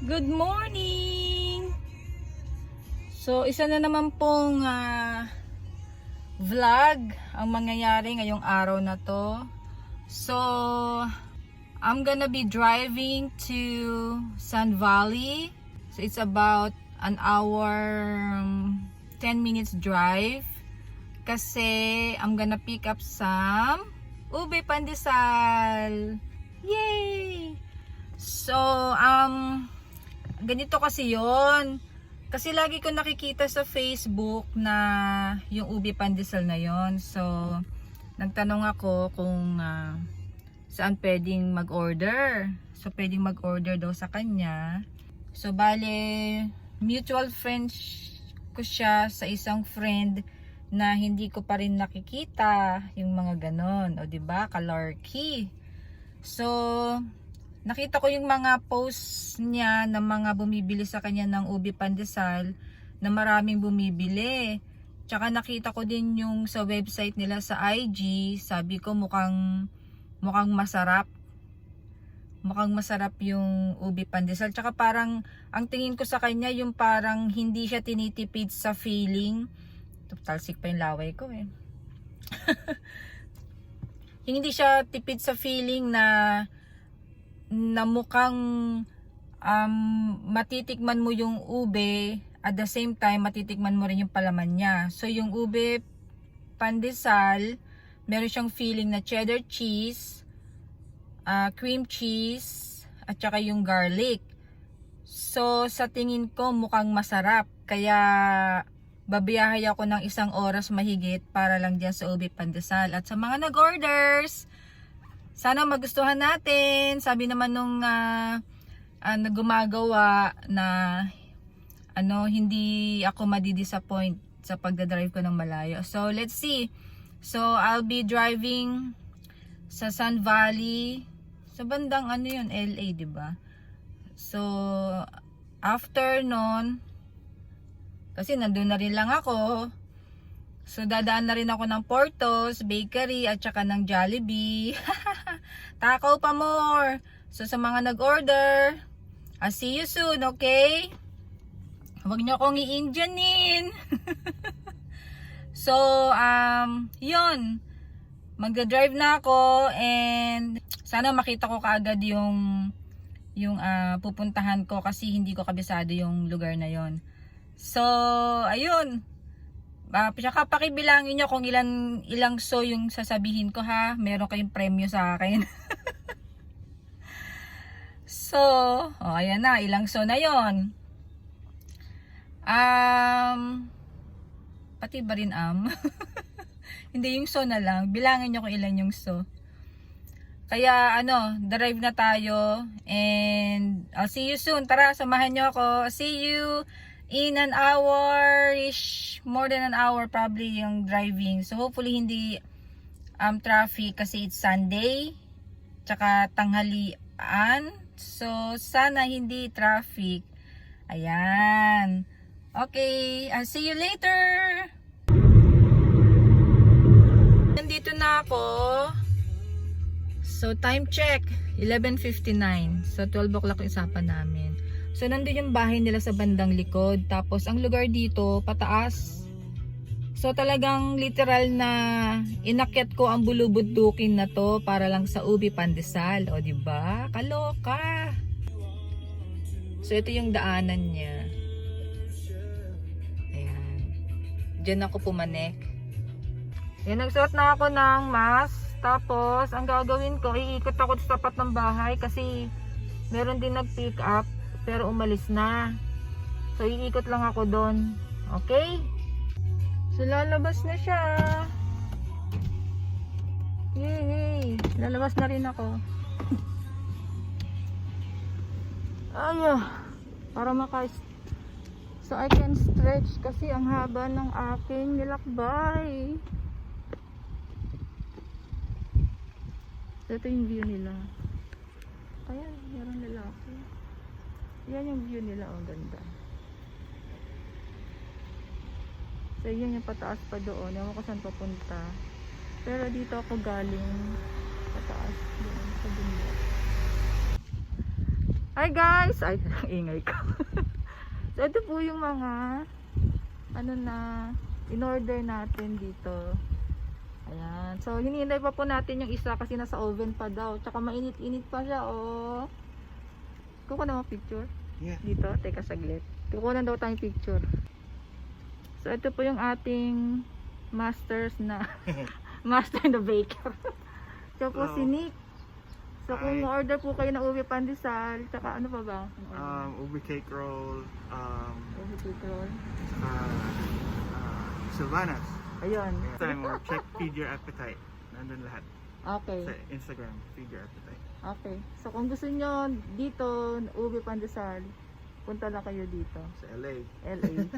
Good morning! So, isa na naman pong vlog ang mangyayari ngayong araw na to. So, I'm gonna be driving to Sun Valley. So, it's about an hour, 10 minutes drive. Kasi, I'm gonna pick up some ube pandesal. Yay! So, ganito kasi yon. Kasi lagi ko nakikita sa Facebook na yung ube pandesal na yon. So, nagtanong ako kung saan pwedeng mag-order. So, pwedeng mag-order daw sa kanya. So, bale, mutual friend ko siya sa isang friend na hindi ko pa rin nakikita yung mga ganon. O, diba? Kalarky. So, nakita ko yung mga posts niya ng mga bumibili sa kanya ng ube pandesal na maraming bumibili. Tsaka nakita ko din yung sa website nila sa IG. Sabi ko mukhang masarap. Mukhang masarap yung ube pandesal. Tsaka parang ang tingin ko sa kanya yung parang hindi siya tinitipid sa feeling. Talsik pa yung laway ko eh. Yung hindi siya tipid sa feeling na mukhang matitikman mo yung ube at the same time matitikman mo rin yung palaman niya. So yung ube pandesal, meron siyang feeling na cheddar cheese, cream cheese, at saka yung garlic. So sa tingin ko mukhang masarap. Kaya babiyahe ako ng 1 oras mahigit para lang dyan sa ube pandesal. At sa mga nag-orders, sana magustuhan natin. Sabi naman nung gumagawa na hindi ako madi-disappoint sa pagdadrive ko ng malayo. So, let's see. So, I'll be driving sa Sun Valley. Sa bandang yun, LA, diba? So, after nun, kasi nandun na rin lang ako. So, dadaan na rin ako ng Portos Bakery at saka ng Jollibee. Takaw pa more. So, sa mga nag-order, I'll see you soon, okay? Huwag niyo akong i-Indianin. So, yun. Magda-drive na ako and sana makita ko kaagad yung pupuntahan ko kasi hindi ko kabisado yung lugar na yon. So, ayun. Tsaka pakibilangin nyo kung ilang so yung sasabihin ko ha. Meron kayong premyo sa akin. So, ayan na. Ilang so na yon. Pati ba rin Hindi yung so na lang. Bilangin nyo kung ilan yung so. Kaya drive na tayo. And I'll see you soon. Tara, samahan nyo ako. See you in an hour-ish, more than an hour probably yung driving. So hopefully hindi traffic kasi it's Sunday tsaka tanghalian. So sana hindi traffic. Ayan. Okay, I'll see you later. Nandito na ako. So time check 11:59. So 12 o'clock yung usapan namin. So, nandun yung bahay nila sa bandang likod. Tapos, ang lugar dito, pataas. So, talagang literal na inakyat ko ang bulubundukin na to para lang sa ube pandesal. O, diba? Kaloka! So, ito yung daanan niya. Ayan. Diyan ako pumanek. Ayan, nagsuot na ako ng mask. Tapos, ang gagawin ko, iikot ako sa tapat ng bahay kasi meron din nag-pick up. Pero umalis na. So, iikot lang ako doon. Okay? So, lalabas na siya. Yay! Lalabas na rin ako. Ay, para So, I can stretch kasi ang haba ng aking nilakbay. So, ito yung view nila. Ayan, meron lalaki. Yan yung view nila, ganda. So, yun yung pataas pa doon. Ewan ko saan papunta. Pero dito ako galing pataas doon sa bundok. Hi guys! Ay, ingay ko. So ito po yung mga ano na in-order natin dito. Ayan. So hinihintay pa po natin yung isa kasi nasa oven pa daw. Tsaka mainit-init pa siya, oh. Kukuha na mo picture? Yeah. Dito, teka saglit. Kukuha daw tayong picture. So ito po yung ating masters na master na baker. So po si Nick. So kung order po kayo ng ube pandesal, tsaka ano pa ba? Ubi cake roll, Ube cake roll. Sylvanas. Ayun. Next time or check Feed Your Appetite. Nandun lahat. Okay. Sa Instagram, Feed Your Appetite. Okay. So kung gusto nyo dito, ube pandesal, punta lang kayo dito. Sa LA. LA.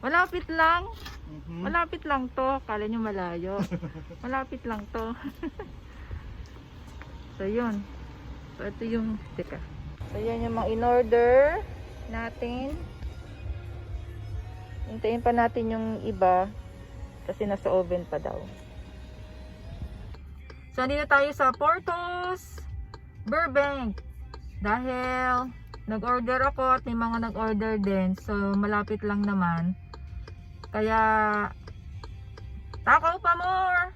Malapit lang. Mhm. Malapit lang to. Kala nyo malayo. Malapit lang to. So yun. So ito yung, teka. So yan yung mga in-order natin. Hintayin pa natin yung iba kasi nasa oven pa daw. So andito tayo sa Portos Burbank dahil nag-order ako at may mga nag-order din, so malapit lang naman, kaya takaw pa more.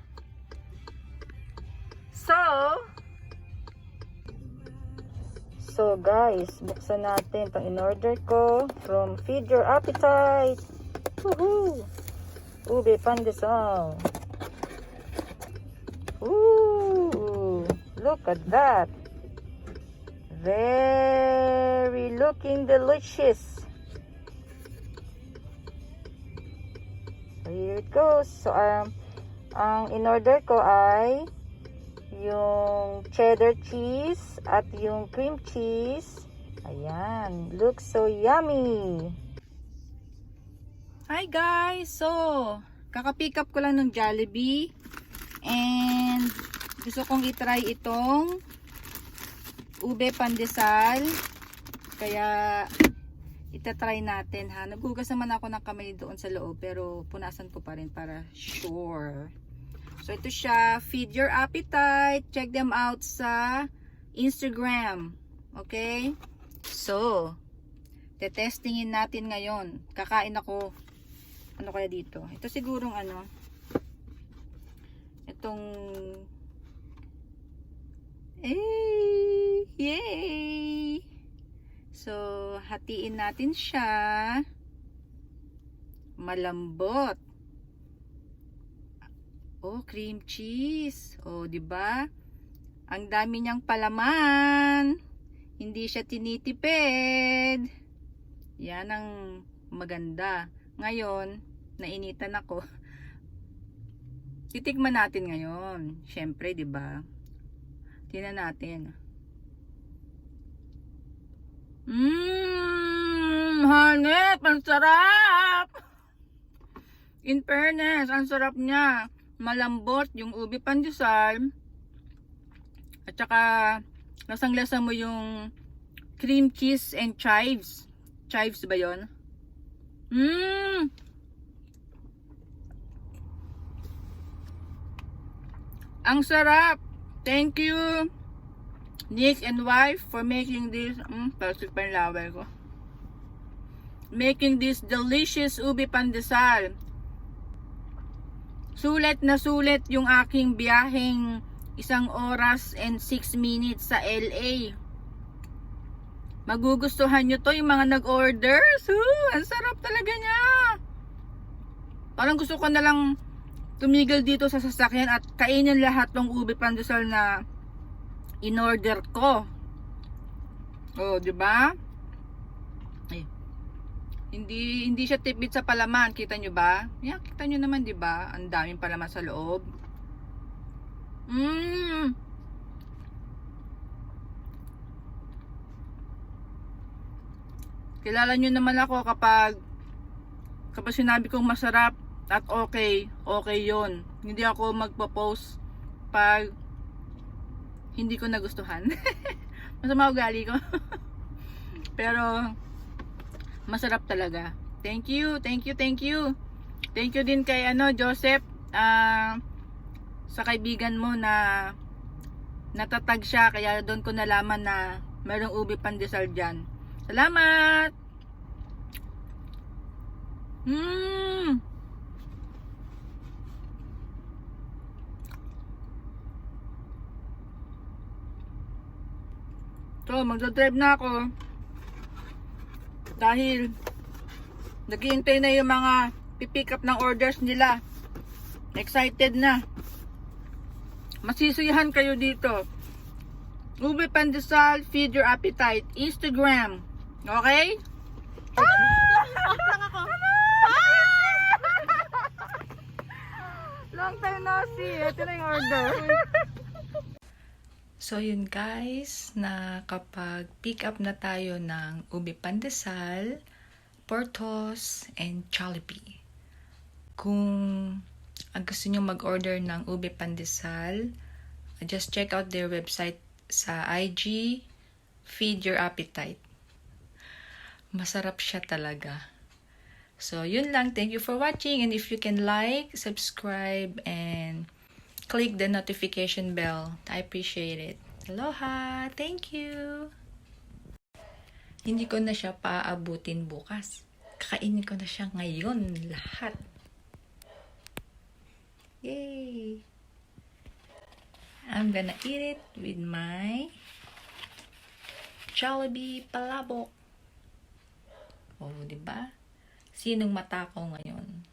So guys, buksan natin itong in-order ko from Feed Your Appetite. Woohoo! Ube pandesal. Ooh, look at that. Very looking delicious. So here it goes. So ang in-order ko ay yung cheddar cheese at yung cream cheese. Ayan, looks so yummy. Hi guys! So, kaka-pick up ko lang ng Jollibee and gusto kong itry itong ube pandesal, kaya itatry natin ha. Naghugas naman ako ng kamay doon sa loob pero punasan ko pa rin para sure. So ito siya, Feed Your Appetite. Check them out sa Instagram. Okay? So, tetestingin natin ngayon. Kakain ako. Ano kaya dito? Ito sigurong ano, itong yay! So, hatiin natin siya. Malambot. Oh, cream cheese. Oh, 'di ba? Ang dami niyang palaman. Hindi siya tinitipid. Yan ang maganda. Ngayon, nainitan ako. Titikman natin ngayon. Syempre, 'di ba? Tingnan natin. Hanep, ang sarap. In fairness, ang sarap niya. Malambot yung ube pandesal. At saka lasang-lasa mo yung cream cheese and chives. Chives ba 'yon? Ang sarap. Thank you Nick and wife for making this. Plastic pa yung laway ko. Making this delicious ube pandesal. Sulit na sulit yung aking biyaheng 1 oras and 6 minutes sa LA. Magugustuhan nyo to yung mga nag-order. Ang sarap talaga niya. Parang gusto ko na lang tumigil dito sa sasakyan at kainin lahat ng ube pandesal na in-order ko. Oh, 'di ba? Ay. Hindi siya tipid sa palaman, kita nyo ba? Yeah, kita nyo naman, 'di ba? Ang daming palaman sa loob. Kilala nyo naman ako kapag sinabi kong masarap at okay 'yon. Hindi ako magpo-post pag hindi ko nagustuhan. Masama ugali ko. Pero masarap talaga. Thank you. Thank you din kay Joseph, sa kaibigan mo na natatag siya, kaya doon ko nalaman na Merong ube pandesal dyan. Salamat! So, magdadrive na ako. Dahil naghihintay na yung mga pipick up ng orders nila. Excited na. Masisiyahan kayo dito. Ube pandesal, feed your appetite. Instagram. Okay? Lang ako. Long time no see. Ito na yung order. So yun guys, nakapag-pick up na tayo ng ube pandesal, Portos, and Jollibee. Kung ang gusto nyo mag-order ng ube pandesal, just check out their website sa IG, Feed Your Appetite. Masarap siya talaga. So yun lang, thank you for watching, and if you can like, subscribe, and click the notification bell. I appreciate it. Aloha! Thank you! Hindi ko na siya paaabutin bukas. Kakainin ko na siya ngayon lahat. Yay! I'm gonna eat it with my Jollibee palabok. Oh, diba? Sinong matakaw ngayon?